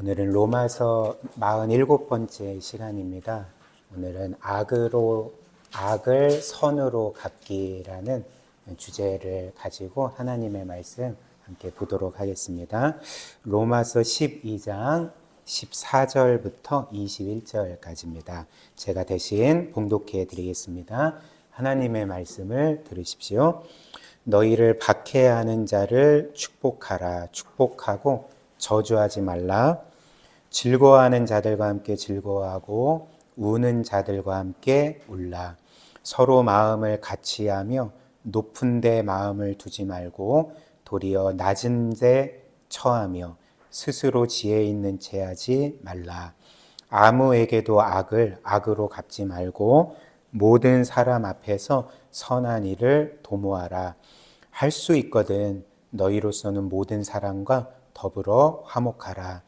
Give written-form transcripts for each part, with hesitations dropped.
오늘은 로마서 47번째 시간입니다. 오늘은 악을 선으로 갚기라는 주제를 가지고 하나님의 말씀 함께 보도록 하겠습니다. 로마서 12장 14절부터 21절까지입니다. 제가 대신 봉독해 드리겠습니다. 하나님의 말씀을 들으십시오. 너희를 박해하는 자를 축복하라. 축복하고 저주하지 말라. 즐거워하는 자들과 함께 즐거워하고 우는 자들과 함께 울라. 서로 마음을 같이 하며 높은 데 마음을 두지 말고 도리어 낮은 데 처하며 스스로 지혜 있는 채 하지 말라. 아무에게도 악을 악으로 갚지 말고 모든 사람 앞에서 선한 일을 도모하라. 할 수 있거든 너희로서는 모든 사람과 더불어 화목하라.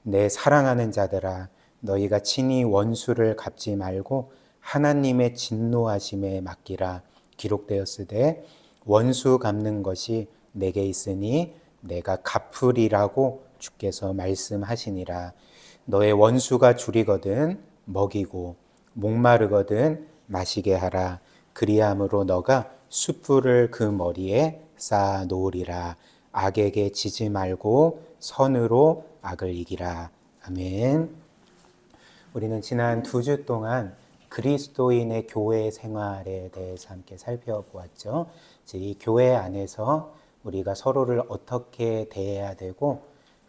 내 사랑하는 자들아, 너희가 친히 원수를 갚지 말고 하나님의 진노하심에 맡기라. 기록되었으되 원수 갚는 것이 내게 있으니 내가 갚으리라고 주께서 말씀하시니라. 너의 원수가 줄이거든 먹이고 목마르거든 마시게 하라. 그리함으로 너가 숯불을 그 머리에 쌓아 놓으리라. 악에게 지지 말고 선으로 악을 이기라. 아멘. 우리는 지난 2주 동안 그리스도인의 교회 생활에 대해서 함께 살펴보았죠. 이 교회 안에서 우리가 서로를 어떻게 대해야 되고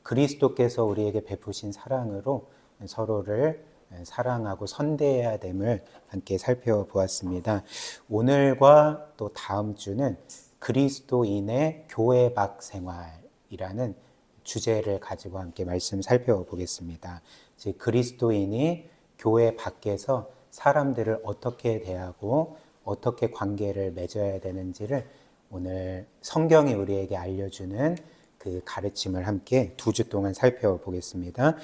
그리스도께서 우리에게 베푸신 사랑으로 서로를 사랑하고 선대해야 됨을 함께 살펴보았습니다. 오늘과 또 다음 주는 그리스도인의 교회 밖 생활이라는 주제를 가지고 함께 말씀 살펴보겠습니다. 즉 그리스도인이 교회 밖에서 사람들을 어떻게 대하고 어떻게 관계를 맺어야 되는지를 오늘 성경이 우리에게 알려주는 그 가르침을 함께 2주 동안 살펴보겠습니다.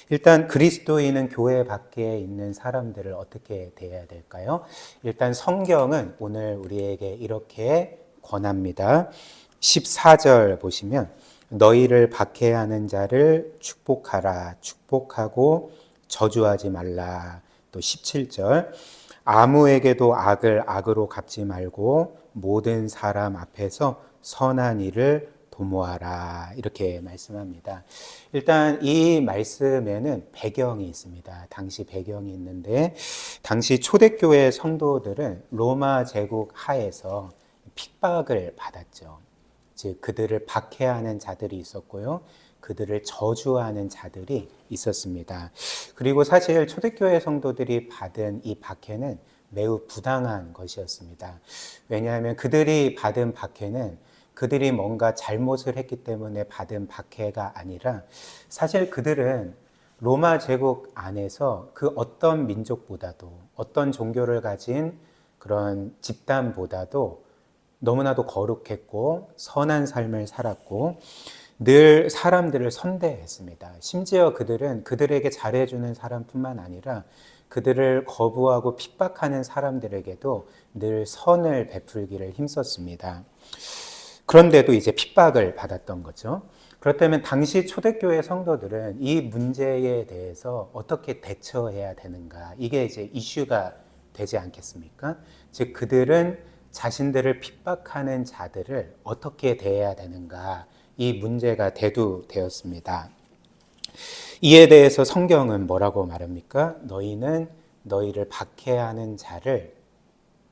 일단 그리스도인은 교회 밖에 있는 사람들을 어떻게 대해야 될까요? 일단 성경은 오늘 우리에게 이렇게 권합니다. 14절 보시면 너희를 박해하는 자를 축복하라. 축복하고 저주하지 말라. 또 17절 아무에게도 악을 악으로 갚지 말고 모든 사람 앞에서 선한 일을 도모하라. 이렇게 말씀합니다. 일단 이 말씀에는 배경이 있습니다. 당시 배경이 있는데 당시 초대교회 성도들은 로마 제국 하에서 핍박을 받았죠. 즉 그들을 박해하는 자들이 있었고요. 그들을 저주하는 자들이 있었습니다. 그리고 사실 초대교회 성도들이 받은 이 박해는 매우 부당한 것이었습니다. 왜냐하면 그들이 받은 박해는 그들이 뭔가 잘못을 했기 때문에 받은 박해가 아니라 사실 그들은 로마 제국 안에서 그 어떤 민족보다도 어떤 종교를 가진 그런 집단보다도 너무나도 거룩했고 선한 삶을 살았고 늘 사람들을 선대했습니다. 심지어 그들은 그들에게 잘해주는 사람뿐만 아니라 그들을 거부하고 핍박하는 사람들에게도 늘 선을 베풀기를 힘썼습니다. 그런데도 이제 핍박을 받았던 거죠. 그렇다면 당시 초대교회 성도들은 이 문제에 대해서 어떻게 대처해야 되는가? 이게 이제 이슈가 되지 않겠습니까? 즉 그들은 자신들을 핍박하는 자들을 어떻게 대해야 되는가? 이 문제가 대두되었습니다. 이에 대해서 성경은 뭐라고 말합니까? 너희는 너희를 박해하는 자를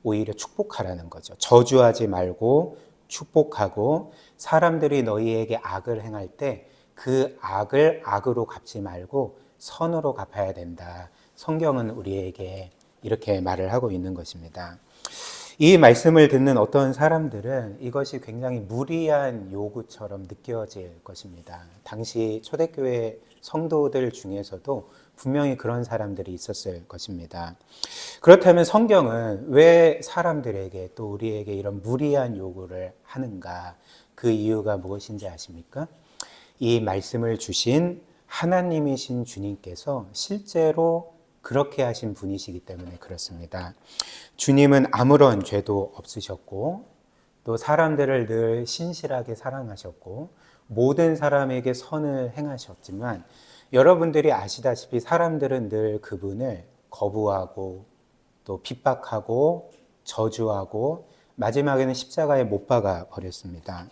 오히려 축복하라는 거죠. 저주하지 말고 축복하고 사람들이 너희에게 악을 행할 때 그 악을 악으로 갚지 말고 선으로 갚아야 된다. 성경은 우리에게 이렇게 말을 하고 있는 것입니다. 이 말씀을 듣는 어떤 사람들은 이것이 굉장히 무리한 요구처럼 느껴질 것입니다. 당시 초대교회 성도들 중에서도 분명히 그런 사람들이 있었을 것입니다. 그렇다면 성경은 왜 사람들에게 또 우리에게 이런 무리한 요구를 하는가? 그 이유가 무엇인지 아십니까? 이 말씀을 주신 하나님이신 주님께서 실제로 그렇게 하신 분이시기 때문에 그렇습니다. 주님은 아무런 죄도 없으셨고 또 사람들을 늘 신실하게 사랑하셨고 모든 사람에게 선을 행하셨지만 여러분들이 아시다시피 사람들은 늘 그분을 거부하고 또 핍박하고 저주하고 마지막에는 십자가에 못 박아 버렸습니다.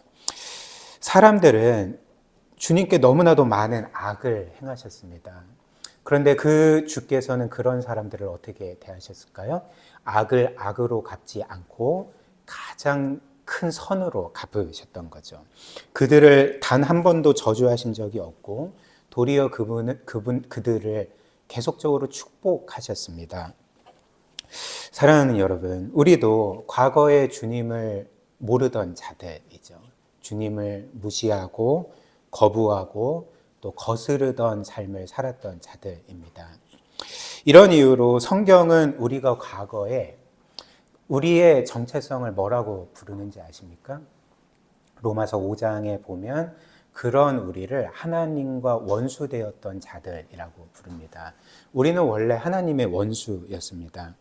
사람들은 주님께 너무나도 많은 악을 행하셨습니다. 그런데 그 주께서는 그런 사람들을 어떻게 대하셨을까요? 악을 악으로 갚지 않고 가장 큰 선으로 갚으셨던 거죠. 그들을 단 한 번도 저주하신 적이 없고 도리어 그들을 계속적으로 축복하셨습니다. 사랑하는 여러분, 우리도 과거에 주님을 모르던 자들이죠. 주님을 무시하고 거부하고 또 거스르던 삶을 살았던 자들입니다. 이런 이유로 성경은 우리가 과거에 우리의 정체성을 뭐라고 부르는지 아십니까? 로마서 5장에 보면 그런 우리를 하나님과 원수되었던 자들이라고 부릅니다. 우리는 원래 하나님의 원수였습니다.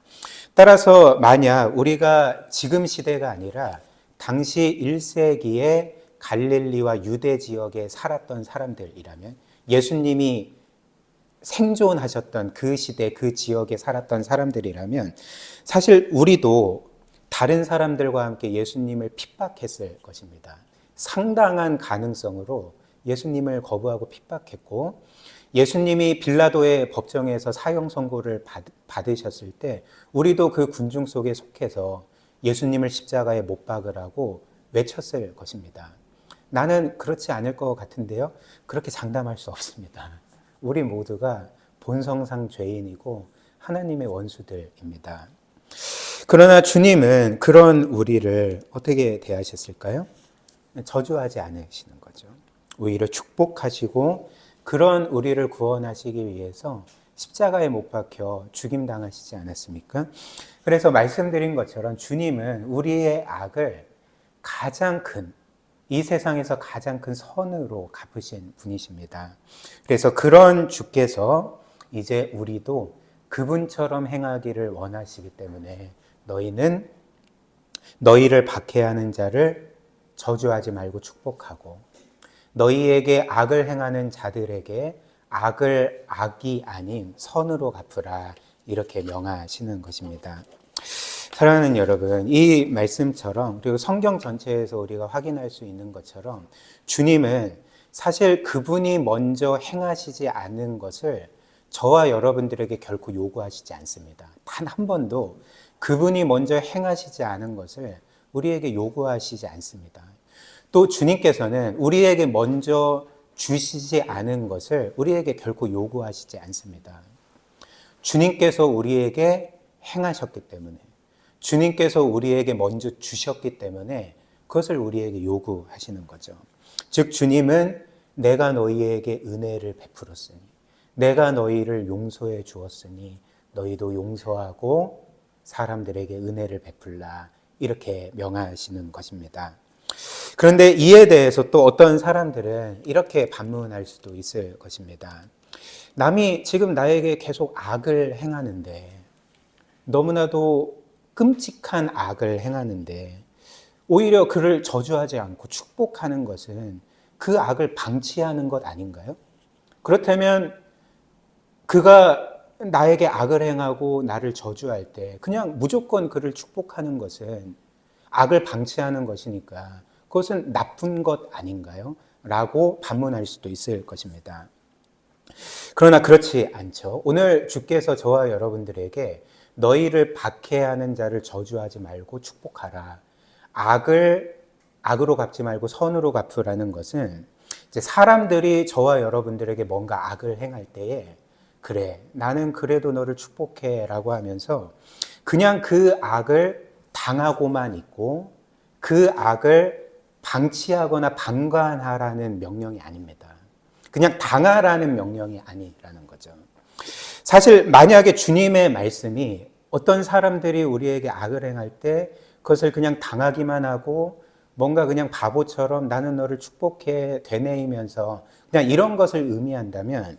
따라서 만약 우리가 지금 시대가 아니라 당시 1세기에 갈릴리와 유대 지역에 살았던 사람들이라면, 예수님이 생존하셨던 그 시대 그 지역에 살았던 사람들이라면 사실 우리도 다른 사람들과 함께 예수님을 핍박했을 것입니다. 상당한 가능성으로 예수님을 거부하고 핍박했고, 예수님이 빌라도의 법정에서 사형 선고를 받으셨을 때 우리도 그 군중 속에 속해서 예수님을 십자가에 못 박으라고 외쳤을 것입니다. 나는 그렇지 않을 것 같은데요. 그렇게 장담할 수 없습니다. 우리 모두가 본성상 죄인이고 하나님의 원수들입니다. 그러나 주님은 그런 우리를 어떻게 대하셨을까요? 저주하지 않으시는 거죠. 오히려 축복하시고 그런 우리를 구원하시기 위해서 십자가에 못 박혀 죽임당하시지 않았습니까? 그래서 말씀드린 것처럼 주님은 우리의 악을 가장 큰, 이 세상에서 가장 큰 선으로 갚으신 분이십니다. 그래서 그런 주께서 이제 우리도 그분처럼 행하기를 원하시기 때문에 너희는 너희를 박해하는 자를 저주하지 말고 축복하고 너희에게 악을 행하는 자들에게 악을 악이 아닌 선으로 갚으라, 이렇게 명하시는 것입니다. 사랑하는 여러분, 이 말씀처럼 그리고 성경 전체에서 우리가 확인할 수 있는 것처럼 주님은 사실 그분이 먼저 행하시지 않은 것을 저와 여러분들에게 결코 요구하시지 않습니다. 단 한 번도 그분이 먼저 행하시지 않은 것을 우리에게 요구하시지 않습니다. 또 주님께서는 우리에게 먼저 주시지 않은 것을 우리에게 결코 요구하시지 않습니다. 주님께서 우리에게 행하셨기 때문에, 주님께서 우리에게 먼저 주셨기 때문에 그것을 우리에게 요구하시는 거죠. 즉 주님은 내가 너희에게 은혜를 베풀었으니, 내가 너희를 용서해 주었으니 너희도 용서하고 사람들에게 은혜를 베풀라, 이렇게 명하시는 것입니다. 그런데 이에 대해서 또 어떤 사람들은 이렇게 반문할 수도 있을 것입니다. 남이 지금 나에게 계속 악을 행하는데, 너무나도 끔찍한 악을 행하는데 오히려 그를 저주하지 않고 축복하는 것은 그 악을 방치하는 것 아닌가요? 그렇다면 그가 나에게 악을 행하고 나를 저주할 때 그냥 무조건 그를 축복하는 것은 악을 방치하는 것이니까 그것은 나쁜 것 아닌가요? 라고 반문할 수도 있을 것입니다. 그러나 그렇지 않죠. 오늘 주께서 저와 여러분들에게 너희를 박해하는 자를 저주하지 말고 축복하라, 악을 악으로 갚지 말고 선으로 갚으라는 것은 이제 사람들이 저와 여러분들에게 뭔가 악을 행할 때에 그래, 나는 그래도 너를 축복해 라고 하면서 그냥 그 악을 당하고만 있고 그 악을 방치하거나 방관하라는 명령이 아닙니다. 그냥 당하라는 명령이 아니라는 거죠. 사실 만약에 주님의 말씀이 어떤 사람들이 우리에게 악을 행할 때 그것을 그냥 당하기만 하고 뭔가 그냥 바보처럼 나는 너를 축복해 되뇌이면서 그냥 이런 것을 의미한다면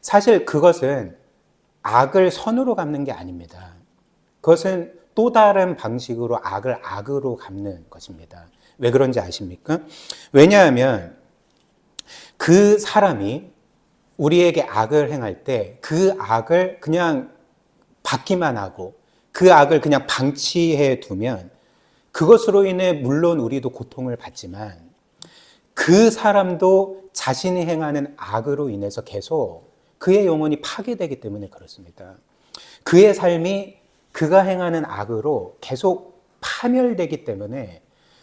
사실 그것은 악을 선으로 갚는 게 아닙니다. 그것은 또 다른 방식으로 악을 악으로 갚는 것입니다. 왜 그런지 아십니까? 왜냐하면 그 사람이 우리에게 악을 행할 때 그 악을 그냥 받기만 하고 그 악을 그냥 방치해 두면 그것으로 인해 물론 우리도 고통을 받지만 그 사람도 자신이 행하는 악으로 인해서 계속 그의 영혼이 파괴되기 때문에 그렇습니다. 그의 삶이 그가 행하는 악으로 계속 파멸되기 때문에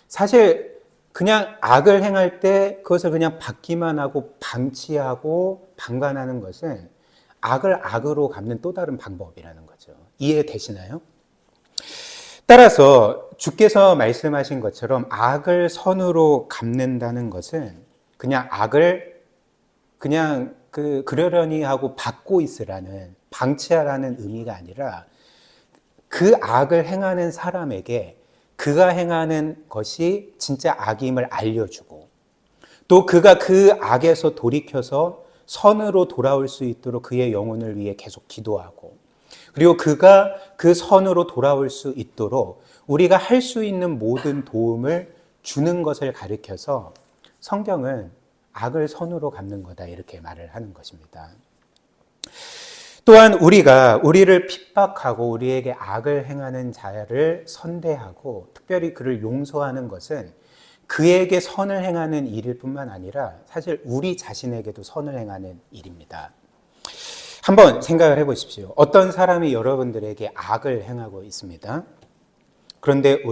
사실 그냥 악을 행할 때 그것을 그냥 받기만 하고 방치하고 방관하는 것은 악을 악으로 갚는 또 다른 방법이라는 거죠. 이해되시나요? 따라서 주께서 말씀하신 것처럼 악을 선으로 갚는다는 것은 그냥 악을 그냥 그러려니 하고 받고 있으라는 방치하라는 의미가 아니라 그 악을 행하는 사람에게 그가 행하는 것이 진짜 악임을 알려주고 또 그가 그 악에서 돌이켜서 선으로 돌아올 수 있도록 그의 영혼을 위해 계속 기도하고 그리고 그가 그 선으로 돌아올 수 있도록 우리가 할 수 있는 모든 도움을 주는 것을 가리켜서 성경은 악을 선으로 갚는 거다 이렇게 말을 하는 것입니다. 또한 우리를 핍박하고 우리에게 악을 행하는 자를 선대하고 특별히 그를 용서하는 것은 그에게 선을 행하는 일일 뿐만 아니라 사실 우리 자신에게도 선을 행하는 일입니다. 한번 생각을 해보십시오. 어떤 사람이 여러분들에게 악을 행하고 있습니다. 그런데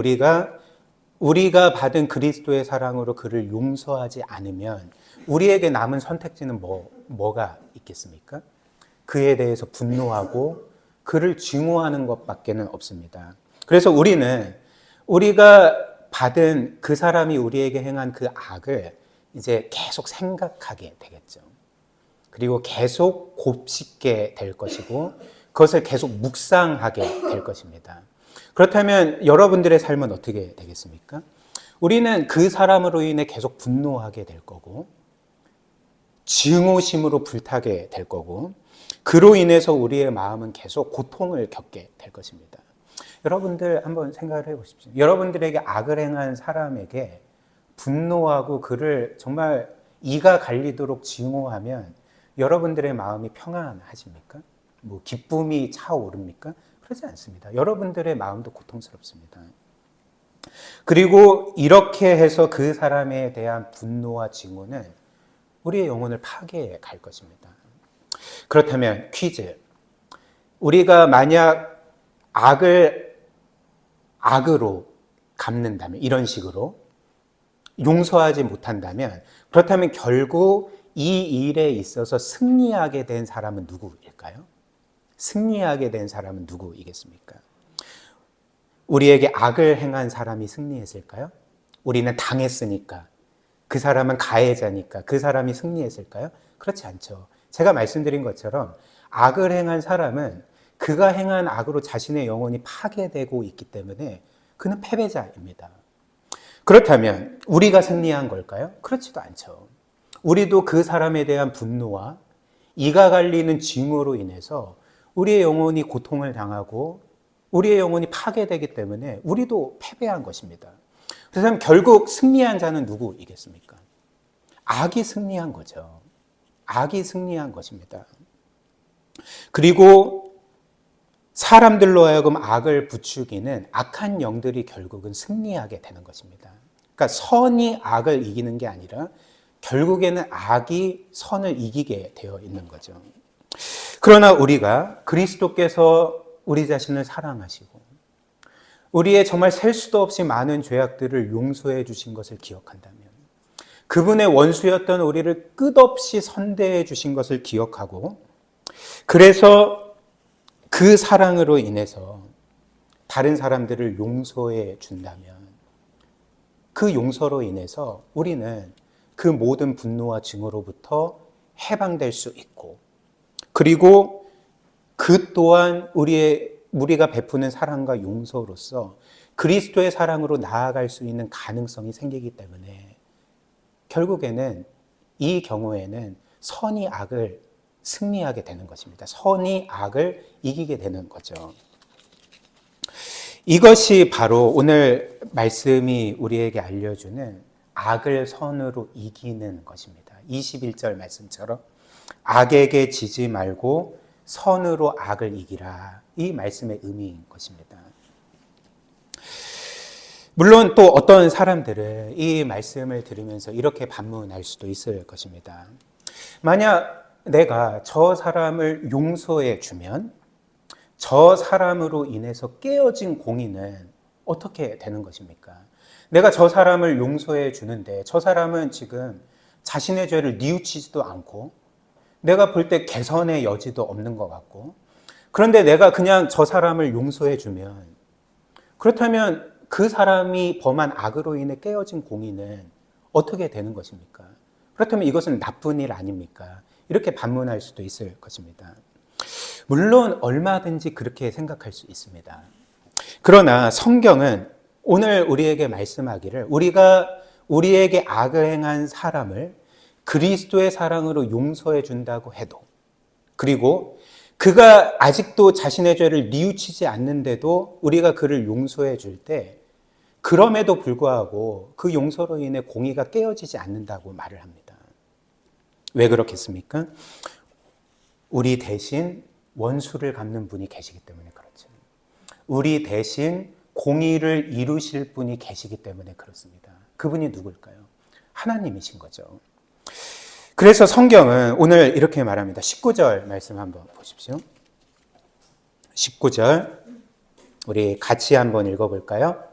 우리가 받은 그리스도의 사랑으로 그를 용서하지 않으면 우리에게 남은 선택지는 뭐가 있겠습니까? 그에 대해서 분노하고 그를 증오하는 것밖에는 없습니다. 그래서 우리가 받은 그 사람이 우리에게 행한 그 악을 이제 계속 생각하게 되겠죠. 그리고 계속 곱씹게 될 것이고 그것을 계속 묵상하게 될 것입니다. 그렇다면 여러분들의 삶은 어떻게 되겠습니까? 우리는 그 사람으로 인해 계속 분노하게 될 거고 증오심으로 불타게 될 거고 그로 인해서 우리의 마음은 계속 고통을 겪게 될 것입니다. 여러분들 한번 생각을 해보십시오. 여러분들에게 악을 행한 사람에게 분노하고 그를 정말 이가 갈리도록 증오하면 여러분들의 마음이 평안하십니까? 기쁨이 차오릅니까? 그러지 않습니다. 여러분들의 마음도 고통스럽습니다. 그리고 이렇게 해서 그 사람에 대한 분노와 증오는 우리의 영혼을 파괴해 갈 것입니다. 그렇다면 퀴즈. 우리가 만약 악으로 갚는다면, 이런 식으로 용서하지 못한다면, 그렇다면 결국 이 일에 있어서 승리하게 된 사람은 누구일까요? 승리하게 된 사람은 누구이겠습니까? 우리에게 악을 행한 사람이 승리했을까요? 우리는 당했으니까, 그 사람은 가해자니까 그 사람이 승리했을까요? 그렇지 않죠. 제가 말씀드린 것처럼 악을 행한 사람은 그가 행한 악으로 자신의 영혼이 파괴되고 있기 때문에 그는 패배자입니다. 그렇다면 우리가 승리한 걸까요? 그렇지도 않죠. 우리도 그 사람에 대한 분노와 이가 갈리는 증오로 인해서 우리의 영혼이 고통을 당하고 우리의 영혼이 파괴되기 때문에 우리도 패배한 것입니다. 그래서 결국 승리한 자는 누구이겠습니까? 악이 승리한 거죠. 악이 승리한 것입니다. 그리고 사람들로 하여금 악을 부추기는 악한 영들이 결국은 승리하게 되는 것입니다. 그러니까 선이 악을 이기는 게 아니라 결국에는 악이 선을 이기게 되어 있는 거죠. 그러나 우리가 그리스도께서 우리 자신을 사랑하시고 우리의 정말 셀 수도 없이 많은 죄악들을 용서해 주신 것을 기억한다면 그분의 원수였던 우리를 끝없이 선대해 주신 것을 기억하고 그래서 그 사랑으로 인해서 다른 사람들을 용서해 준다면 그 용서로 인해서 우리는 그 모든 분노와 증오로부터 해방될 수 있고 그리고 그 또한 우리가 베푸는 사랑과 용서로서 그리스도의 사랑으로 나아갈 수 있는 가능성이 생기기 때문에 결국에는 이 경우에는 선이 악을 승리하게 되는 것입니다. 선이 악을 이기게 되는 거죠. 이것이 바로 오늘 말씀이 우리에게 알려주는 악을 선으로 이기는 것입니다. 21절 말씀처럼 악에게 지지 말고 선으로 악을 이기라. 이 말씀의 의미인 것입니다. 물론 또 어떤 사람들은 이 말씀을 들으면서 이렇게 반문할 수도 있을 것입니다. 만약 내가 저 사람을 용서해 주면 저 사람으로 인해서 깨어진 공의는 어떻게 되는 것입니까? 내가 저 사람을 용서해 주는데 저 사람은 지금 자신의 죄를 뉘우치지도 않고 내가 볼 때 개선의 여지도 없는 것 같고, 그런데 내가 그냥 저 사람을 용서해 주면, 그렇다면 그 사람이 범한 악으로 인해 깨어진 공의는 어떻게 되는 것입니까? 그렇다면 이것은 나쁜 일 아닙니까? 이렇게 반문할 수도 있을 것입니다. 물론 얼마든지 그렇게 생각할 수 있습니다. 그러나 성경은 오늘 우리에게 말씀하기를 우리가 우리에게 악을 행한 사람을 그리스도의 사랑으로 용서해 준다고 해도, 그리고 그가 아직도 자신의 죄를 뉘우치지 않는데도 우리가 그를 용서해 줄 때, 그럼에도 불구하고 그 용서로 인해 공의가 깨어지지 않는다고 말을 합니다. 왜 그렇겠습니까? 우리 대신 원수를 갚는 분이 계시기 때문에 그렇죠. 우리 대신 공의를 이루실 분이 계시기 때문에 그렇습니다. 그분이 누굴까요? 하나님이신 거죠. 그래서 성경은 오늘 이렇게 말합니다. 19절 말씀 한번 보십시오. 19절 우리 같이 한번 읽어볼까요?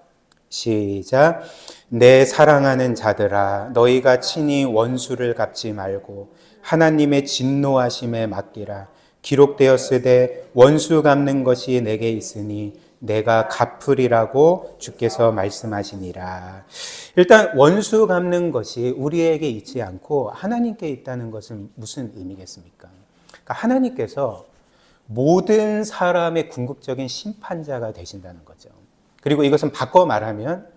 시작. 내 사랑하는 자들아, 너희가 친히 원수를 갚지 말고 하나님의 진노하심에 맡기라. 기록되었으되 원수 갚는 것이 내게 있으니 내가 갚으리라고 주께서 말씀하시니라. 일단 원수 갚는 것이 우리에게 있지 않고 하나님께 있다는 것은 무슨 의미겠습니까? 그러니까 하나님께서 모든 사람의 궁극적인 심판자가 되신다는 거죠. 그리고 이것은 바꿔 말하면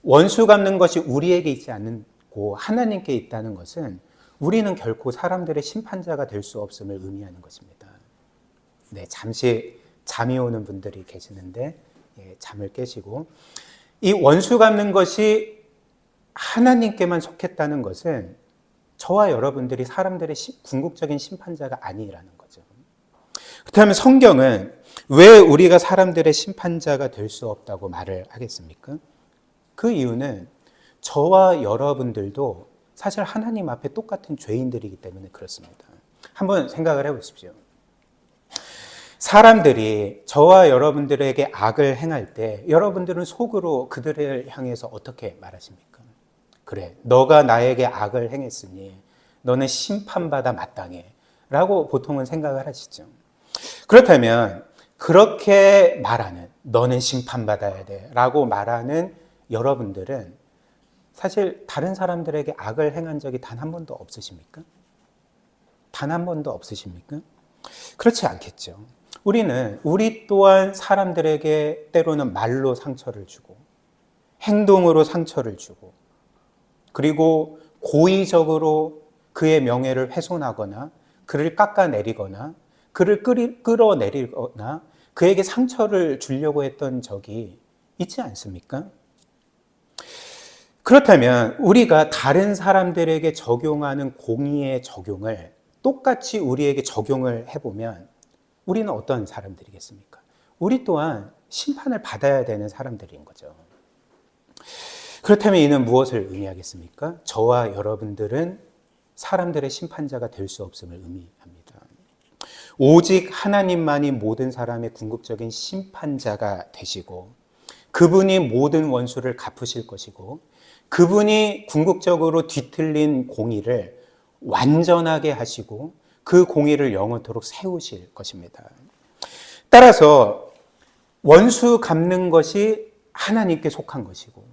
원수 갚는 것이 우리에게 있지 않고 하나님께 있다는 것은 우리는 결코 사람들의 심판자가 될 수 없음을 의미하는 것입니다. 네, 잠시 잠이 오는 분들이 계시는데 잠을 깨시고, 이 원수 갚는 것이 하나님께만 속했다는 것은 저와 여러분들이 사람들의 궁극적인 심판자가 아니라는 거죠. 그렇다면 성경은 왜 우리가 사람들의 심판자가 될 수 없다고 말을 하겠습니까? 그 이유는 저와 여러분들도 사실 하나님 앞에 똑같은 죄인들이기 때문에 그렇습니다. 한번 생각을 해보십시오. 사람들이 저와 여러분들에게 악을 행할 때 여러분들은 속으로 그들을 향해서 어떻게 말하십니까? 그래, 너가 나에게 악을 행했으니 너는 심판받아 마땅해 라고 보통은 생각을 하시죠. 그렇다면 그렇게 말하는, 너는 심판받아야 돼 라고 말하는 여러분들은 사실 다른 사람들에게 악을 행한 적이 단 한 번도 없으십니까? 단 한 번도 없으십니까? 그렇지 않겠죠. 우리 또한 사람들에게 때로는 말로 상처를 주고 행동으로 상처를 주고, 그리고 고의적으로 그의 명예를 훼손하거나 그를 깎아내리거나 그를 끌어내리거나 그에게 상처를 주려고 했던 적이 있지 않습니까? 그렇다면 우리가 다른 사람들에게 적용하는 공의의 적용을 똑같이 우리에게 적용을 해보면 우리는 어떤 사람들이겠습니까? 우리 또한 심판을 받아야 되는 사람들인 거죠. 그렇다면 이는 무엇을 의미하겠습니까? 저와 여러분들은 사람들의 심판자가 될 수 없음을 의미합니다. 오직 하나님만이 모든 사람의 궁극적인 심판자가 되시고, 그분이 모든 원수를 갚으실 것이고, 그분이 궁극적으로 뒤틀린 공의를 완전하게 하시고 그 공의를 영원토록 세우실 것입니다. 따라서 원수 갚는 것이 하나님께 속한 것이고,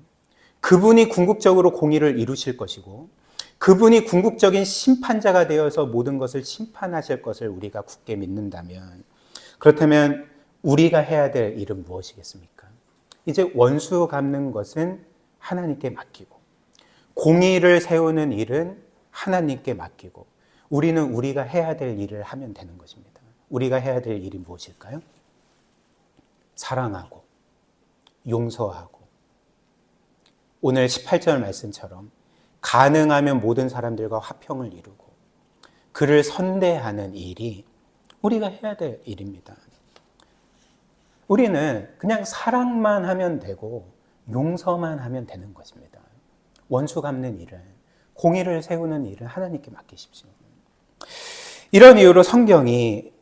그분이 궁극적으로 공의를 이루실 것이고, 그분이 궁극적인 심판자가 되어서 모든 것을 심판하실 것을 우리가 굳게 믿는다면, 그렇다면 우리가 해야 될 일은 무엇이겠습니까? 이제 원수 갚는 것은 하나님께 맡기고, 공의를 세우는 일은 하나님께 맡기고, 우리는 우리가 해야 될 일을 하면 되는 것입니다. 우리가 해야 될 일이 무엇일까요? 사랑하고 용서하고, 오늘 18절 말씀처럼 가능하면 모든 사람들과 화평을 이루고, 그를 선대하는 일이 우리가 해야 될 일입니다. 우리는 그냥 사랑만 하면 되고 용서만 하면 되는 것입니다. 원수 갚는 일은, 공의를 세우는 일은 하나님께 맡기십시오. 이런 이유로 성경이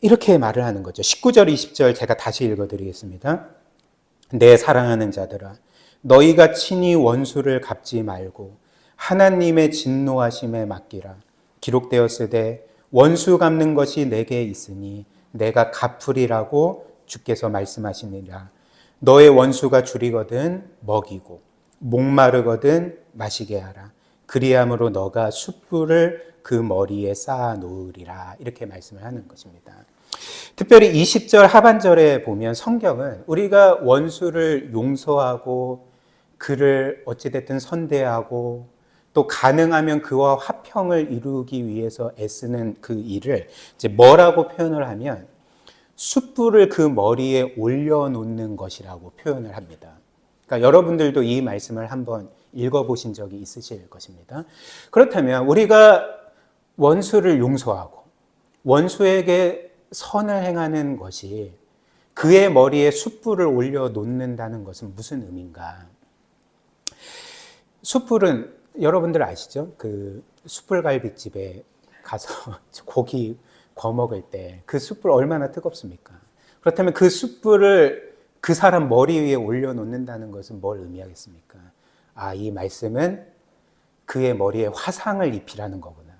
이렇게 말을 하는 거죠. 19절, 20절 제가 다시 읽어드리겠습니다. 내 사랑하는 자들아, 너희가 친히 원수를 갚지 말고 하나님의 진노하심에 맡기라. 기록되었으되 원수 갚는 것이 내게 있으니 내가 갚으리라고 주께서 말씀하시니라. 너의 원수가 줄이거든 먹이고 목마르거든 마시게 하라. 그리함으로 너가 숯불을 그 머리에 쌓아 놓으리라. 이렇게 말씀을 하는 것입니다. 특별히 20절 하반절에 보면 성경은 우리가 원수를 용서하고 그를 어찌됐든 선대하고 또 가능하면 그와 화평을 이루기 위해서 애쓰는 그 일을 이제 뭐라고 표현을 하면 숯불을 그 머리에 올려놓는 것이라고 표현을 합니다. 그러니까 여러분들도 이 말씀을 한번 읽어보신 적이 있으실 것입니다. 그렇다면 우리가 원수를 용서하고 원수에게 선을 행하는 것이 그의 머리에 숯불을 올려놓는다는 것은 무슨 의미인가? 숯불은 여러분들 아시죠? 그 숯불갈비집에 가서 고기 구워 먹을 때 그 숯불 얼마나 뜨겁습니까? 그렇다면 그 숯불을 그 사람 머리 위에 올려놓는다는 것은 뭘 의미하겠습니까? 아, 이 말씀은 그의 머리에 화상을 입히라는 거구나.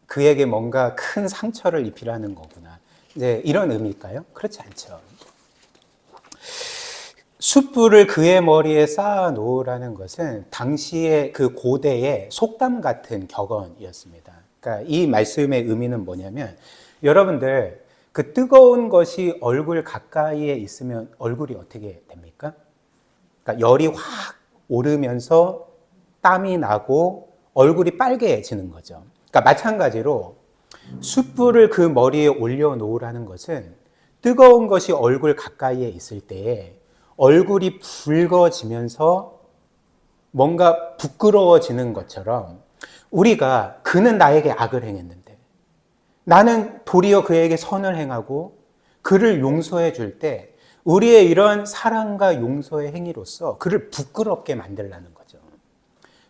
그에게 뭔가 큰 상처를 입히라는 거구나. 이제 이런 의미일까요? 그렇지 않죠. 숯불을 그의 머리에 쌓아 놓으라는 것은 당시의 그 고대의 속담 같은 격언이었습니다. 그러니까 이 말씀의 의미는 뭐냐면 여러분들 그 뜨거운 것이 얼굴 가까이에 있으면 얼굴이 어떻게 됩니까? 그러니까 열이 확 오르면서 땀이 나고 얼굴이 빨개지는 거죠. 그러니까 마찬가지로 숯불을 그 머리에 올려놓으라는 것은 뜨거운 것이 얼굴 가까이에 있을 때에 얼굴이 붉어지면서 뭔가 부끄러워지는 것처럼 우리가 그는 나에게 악을 행했는데 나는 도리어 그에게 선을 행하고 그를 용서해 줄 때 우리의 이런 사랑과 용서의 행위로서 그를 부끄럽게 만들라는 거죠.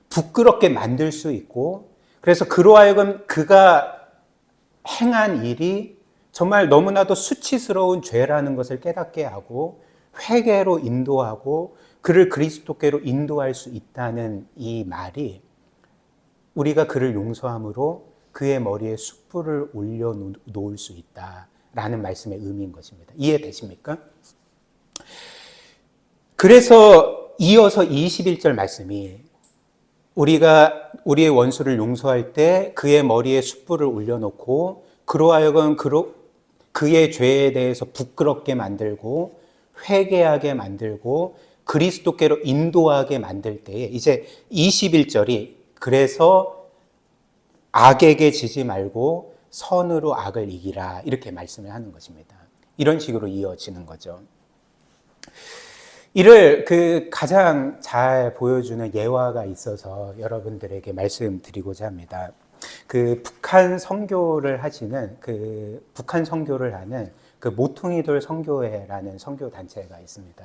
부끄럽게 만들 수 있고 그래서 그로 하여금 그가 행한 일이 정말 너무나도 수치스러운 죄라는 것을 깨닫게 하고 회개로 인도하고 그를 그리스도께로 인도할 수 있다는 이 말이 우리가 그를 용서함으로 그의 머리에 숯불을 올려놓을 수 있다라는 말씀의 의미인 것입니다. 이해되십니까? 그래서 이어서 21절 말씀이 우리가 우리의 원수를 용서할 때 그의 머리에 숯불을 올려놓고 그로 하여금 그의 죄에 대해서 부끄럽게 만들고 회개하게 만들고 그리스도께로 인도하게 만들 때에 이제 21절이 그래서 악에게 지지 말고 선으로 악을 이기라 이렇게 말씀을 하는 것입니다. 이런 식으로 이어지는 거죠. 이를 가장 잘 보여주는 예화가 있어서 여러분들에게 말씀드리고자 합니다. 북한 선교를 하시는 북한 선교를 하는 모퉁이돌 선교회라는 선교 단체가 있습니다.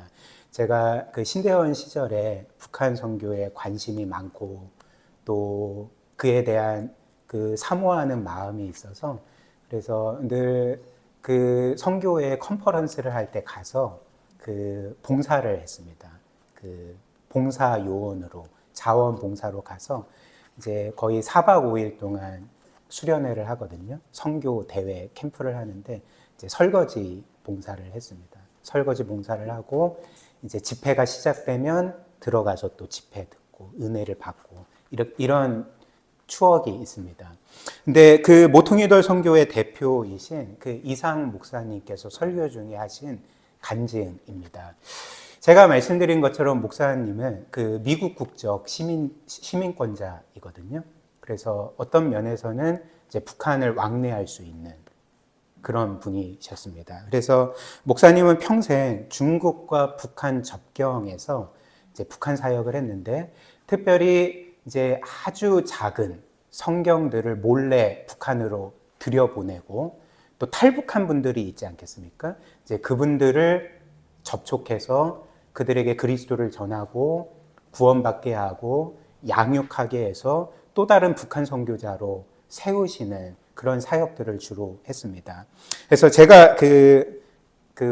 제가 신대원 시절에 북한 선교에 관심이 많고 또 그에 대한 사모하는 마음이 있어서 그래서 늘 선교회 컨퍼런스를 할 때 가서 봉사를 했습니다. 봉사 요원으로 자원봉사로 가서 이제 거의 4박 5일 동안 수련회를 하거든요. 선교 대회 캠프를 하는데 이제 설거지 봉사를 했습니다. 설거지 봉사를 하고 이제 집회가 시작되면 들어가서 또 집회 듣고 은혜를 받고 이런 추억이 있습니다. 근데 모퉁이돌 선교회 대표이신 이상 목사님께서 설교 중에 하신 간증입니다. 제가 말씀드린 것처럼 목사님은 미국 국적 시민권자이거든요. 그래서 어떤 면에서는 이제 북한을 왕래할 수 있는 그런 분이셨습니다. 그래서 목사님은 평생 중국과 북한 접경에서 이제 북한 사역을 했는데 특별히 이제 아주 작은 성경들을 몰래 북한으로 들여보내고 또 탈북한 분들이 있지 않겠습니까? 이제 그분들을 접촉해서 그들에게 그리스도를 전하고 구원받게 하고 양육하게 해서 또 다른 북한 선교자로 세우시는 그런 사역들을 주로 했습니다. 그래서 제가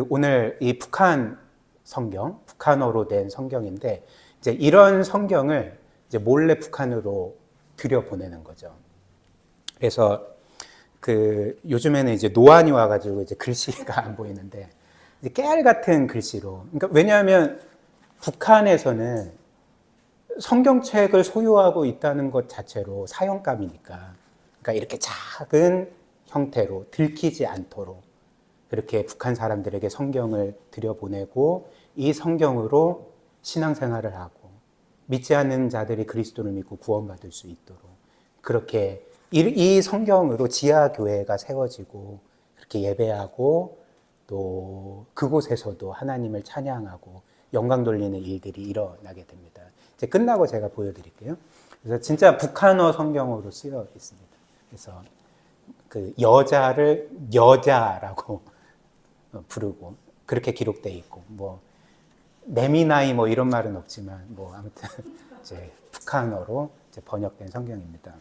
오늘 이 북한 성경, 북한어로 된 성경인데 이제 이런 성경을 이제 몰래 북한으로 들여보내는 거죠. 그래서 요즘에는 이제 노안이 와가지고 이제 글씨가 안 보이는데 이제 깨알 같은 글씨로. 그러니까 왜냐하면 북한에서는 성경책을 소유하고 있다는 것 자체로 사형감이니까. 그러니까 이렇게 작은 형태로 들키지 않도록 그렇게 북한 사람들에게 성경을 들여보내고 이 성경으로 신앙생활을 하고 믿지 않는 자들이 그리스도를 믿고 구원받을 수 있도록 그렇게 이 성경으로 지하교회가 세워지고 그렇게 예배하고 또 그곳에서도 하나님을 찬양하고 영광 돌리는 일들이 일어나게 됩니다. 이제 끝나고 제가 보여드릴게요. 그래서 진짜 북한어 성경으로 쓰여 있습니다. 그래서 그 여자를 여자라고 부르고 그렇게 기록되어 있고 뭐 내미나이 뭐 이런 말은 없지만 뭐 아무튼 이제 북한어로 이제 번역된 성경입니다.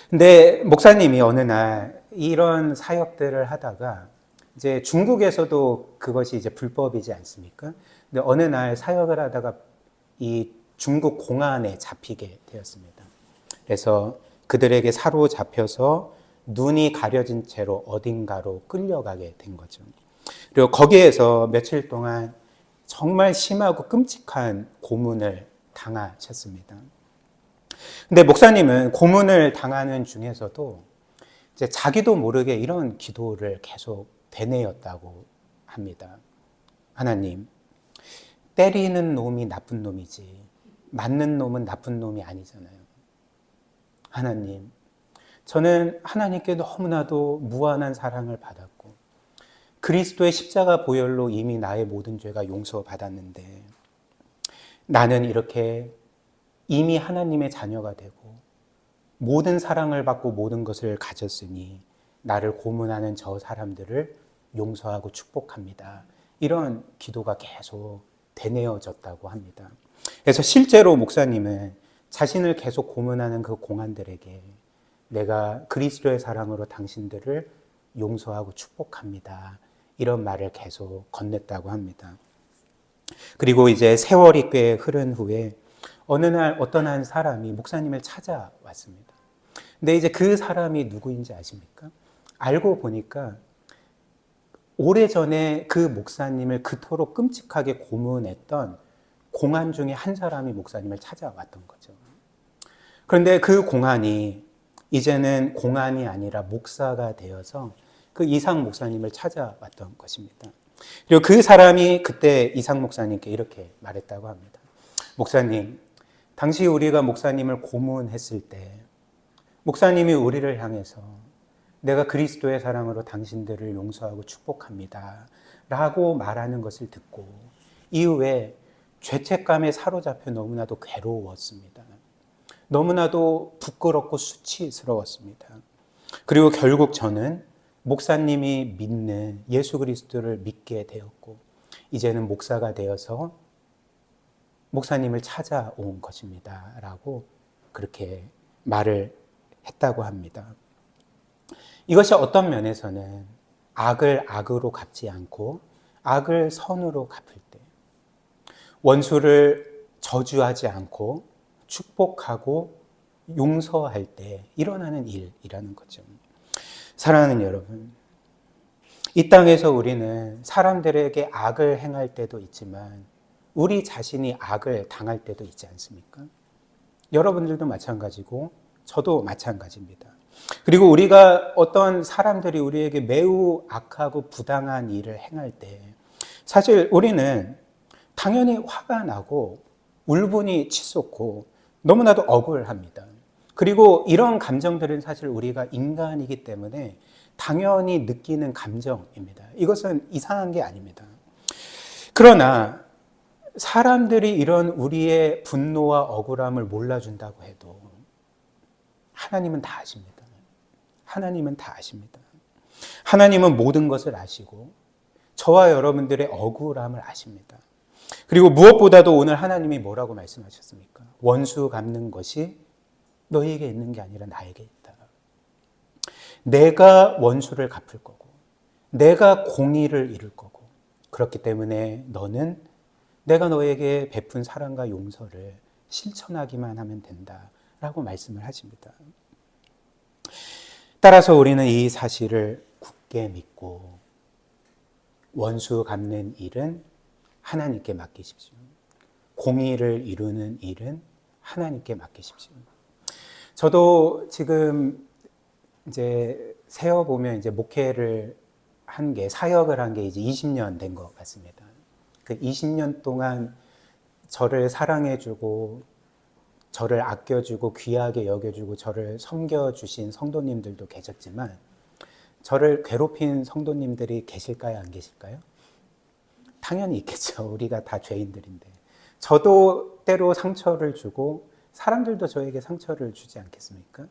근데 목사님이 어느 날 이런 사역들을 하다가 이제 중국에서도 그것이 이제 불법이지 않습니까? 근데 어느 날 사역을 하다가 이 중국 공안에 잡히게 되었습니다. 그래서 그들에게 사로잡혀서 눈이 가려진 채로 어딘가로 끌려가게 된 거죠. 그리고 거기에서 며칠 동안 정말 심하고 끔찍한 고문을 당하셨습니다. 근데 목사님은 고문을 당하는 중에서도 이제 자기도 모르게 이런 기도를 계속 되뇌었다고 합니다. 하나님, 때리는 놈이 나쁜 놈이지 맞는 놈은 나쁜 놈이 아니잖아요. 하나님, 저는 하나님께 너무나도 무한한 사랑을 받았고 그리스도의 십자가 보혈로 이미 나의 모든 죄가 용서받았는데 나는 이렇게 이미 하나님의 자녀가 되고 모든 사랑을 받고 모든 것을 가졌으니 나를 고문하는 저 사람들을 용서하고 축복합니다. 이런 기도가 계속 되뇌어졌다고 합니다. 그래서 실제로 목사님은 자신을 계속 고문하는 그 공안들에게 내가 그리스도의 사랑으로 당신들을 용서하고 축복합니다. 이런 말을 계속 건넸다고 합니다. 그리고 이제 세월이 꽤 흐른 후에 어느 날 어떤 한 사람이 목사님을 찾아왔습니다. 근데 이제 그 사람이 누구인지 아십니까? 알고 보니까 오래전에 그 목사님을 그토록 끔찍하게 고문했던 공안 중에 한 사람이 목사님을 찾아왔던 거죠. 그런데 그 공안이 이제는 공안이 아니라 목사가 되어서 그 이상 목사님을 찾아왔던 것입니다. 그리고 그 사람이 그때 이상 목사님께 이렇게 말했다고 합니다. 목사님, 당시 우리가 목사님을 고문했을 때 목사님이 우리를 향해서 내가 그리스도의 사랑으로 당신들을 용서하고 축복합니다 라고 말하는 것을 듣고 이후에 죄책감에 사로잡혀 너무나도 괴로웠습니다. 너무나도 부끄럽고 수치스러웠습니다. 그리고 결국 저는 목사님이 믿는 예수 그리스도를 믿게 되었고 이제는 목사가 되어서 목사님을 찾아온 것입니다 라고 그렇게 말을 했다고 합니다. 이것이 어떤 면에서는 악을 악으로 갚지 않고 악을 선으로 갚을 때 원수를 저주하지 않고 축복하고 용서할 때 일어나는 일이라는 거죠. 사랑하는 여러분, 이 땅에서 우리는 사람들에게 악을 행할 때도 있지만 우리 자신이 악을 당할 때도 있지 않습니까? 여러분들도 마찬가지고 저도 마찬가지입니다. 그리고 우리가 어떤 사람들이 우리에게 매우 악하고 부당한 일을 행할 때 사실 우리는 당연히 화가 나고 울분이 치솟고 너무나도 억울합니다. 그리고 이런 감정들은 사실 우리가 인간이기 때문에 당연히 느끼는 감정입니다. 이것은 이상한 게 아닙니다. 그러나 사람들이 이런 우리의 분노와 억울함을 몰라준다고 해도 하나님은 다 아십니다. 하나님은 다 아십니다. 하나님은 모든 것을 아시고 저와 여러분들의 억울함을 아십니다. 그리고 무엇보다도 오늘 하나님이 뭐라고 말씀하셨습니까? 원수 갚는 것이 너희에게 있는 게 아니라 나에게 있다. 내가 원수를 갚을 거고 내가 공의를 이룰 거고 그렇기 때문에 너는 내가 너에게 베푼 사랑과 용서를 실천하기만 하면 된다라고 말씀을 하십니다. 따라서 우리는 이 사실을 굳게 믿고 원수 갚는 일은 하나님께 맡기십시오. 공의를 이루는 일은 하나님께 맡기십시오. 저도 지금 이제 세어보면 이제 목회를 한 게, 사역을 한 게 이제 20년 된 것 같습니다. 그 20년 동안 저를 사랑해주고, 저를 아껴주고, 귀하게 여겨주고, 저를 섬겨주신 성도님들도 계셨지만, 저를 괴롭힌 성도님들이 계실까요? 안 계실까요? 당연히 있겠죠. 우리가 다 죄인들인데. 저도 때로 상처를 주고, 사람들도 저에게 상처를 주지 않겠습니까?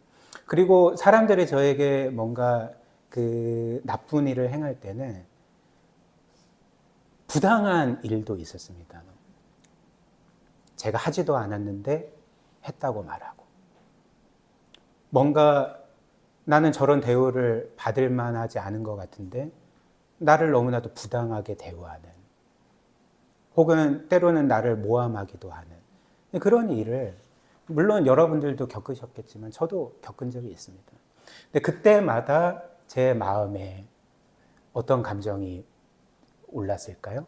그리고 사람들이 저에게 뭔가 그 나쁜 일을 행할 때는 부당한 일도 있었습니다. 제가 하지도 않았는데 했다고 말하고, 뭔가 나는 저런 대우를 받을 만하지 않은 것 같은데 나를 너무나도 부당하게 대우하는, 혹은 때로는 나를 모함하기도 하는 그런 일을 물론 여러분들도 겪으셨겠지만 저도 겪은 적이 있습니다. 근데 그때마다 제 마음에 어떤 감정이 올랐을까요?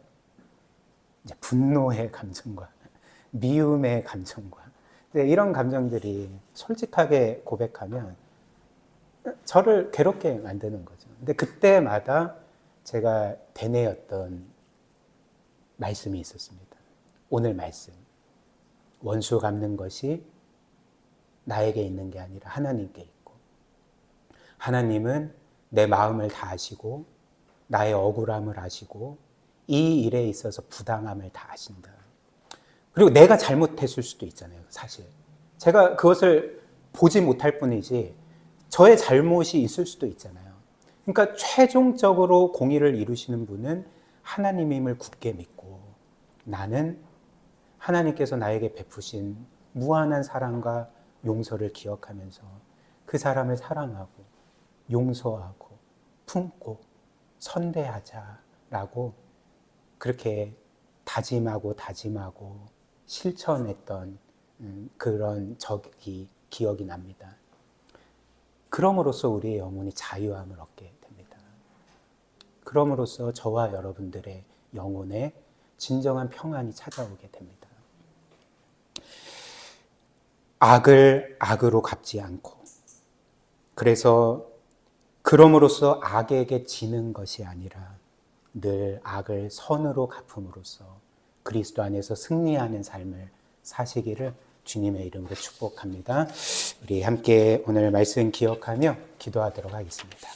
이제 분노의 감정과 미움의 감정과 이런 감정들이 솔직하게 고백하면 저를 괴롭게 만드는 거죠. 근데 그때마다 제가 되뇌었던 말씀이 있었습니다. 오늘 말씀. 원수 갚는 것이 나에게 있는 게 아니라 하나님께 있고, 하나님은 내 마음을 다 아시고 나의 억울함을 아시고 이 일에 있어서 부당함을 다 아신다. 그리고 내가 잘못했을 수도 있잖아요. 사실 제가 그것을 보지 못할 뿐이지 저의 잘못이 있을 수도 있잖아요. 그러니까 최종적으로 공의를 이루시는 분은 하나님임을 굳게 믿고, 나는 하나님께서 나에게 베푸신 무한한 사랑과 용서를 기억하면서 그 사람을 사랑하고 용서하고 품고 선대하자라고 그렇게 다짐하고 실천했던 그런 기억이 납니다. 그럼으로써 우리의 영혼이 자유함을 얻게 됩니다. 그럼으로써 저와 여러분들의 영혼에 진정한 평안이 찾아오게 됩니다. 악을 악으로 갚지 않고, 그래서 그럼으로써 악에게 지는 것이 아니라 늘 악을 선으로 갚음으로써 그리스도 안에서 승리하는 삶을 사시기를 주님의 이름으로 축복합니다. 우리 함께 오늘 말씀 기억하며 기도하도록 하겠습니다.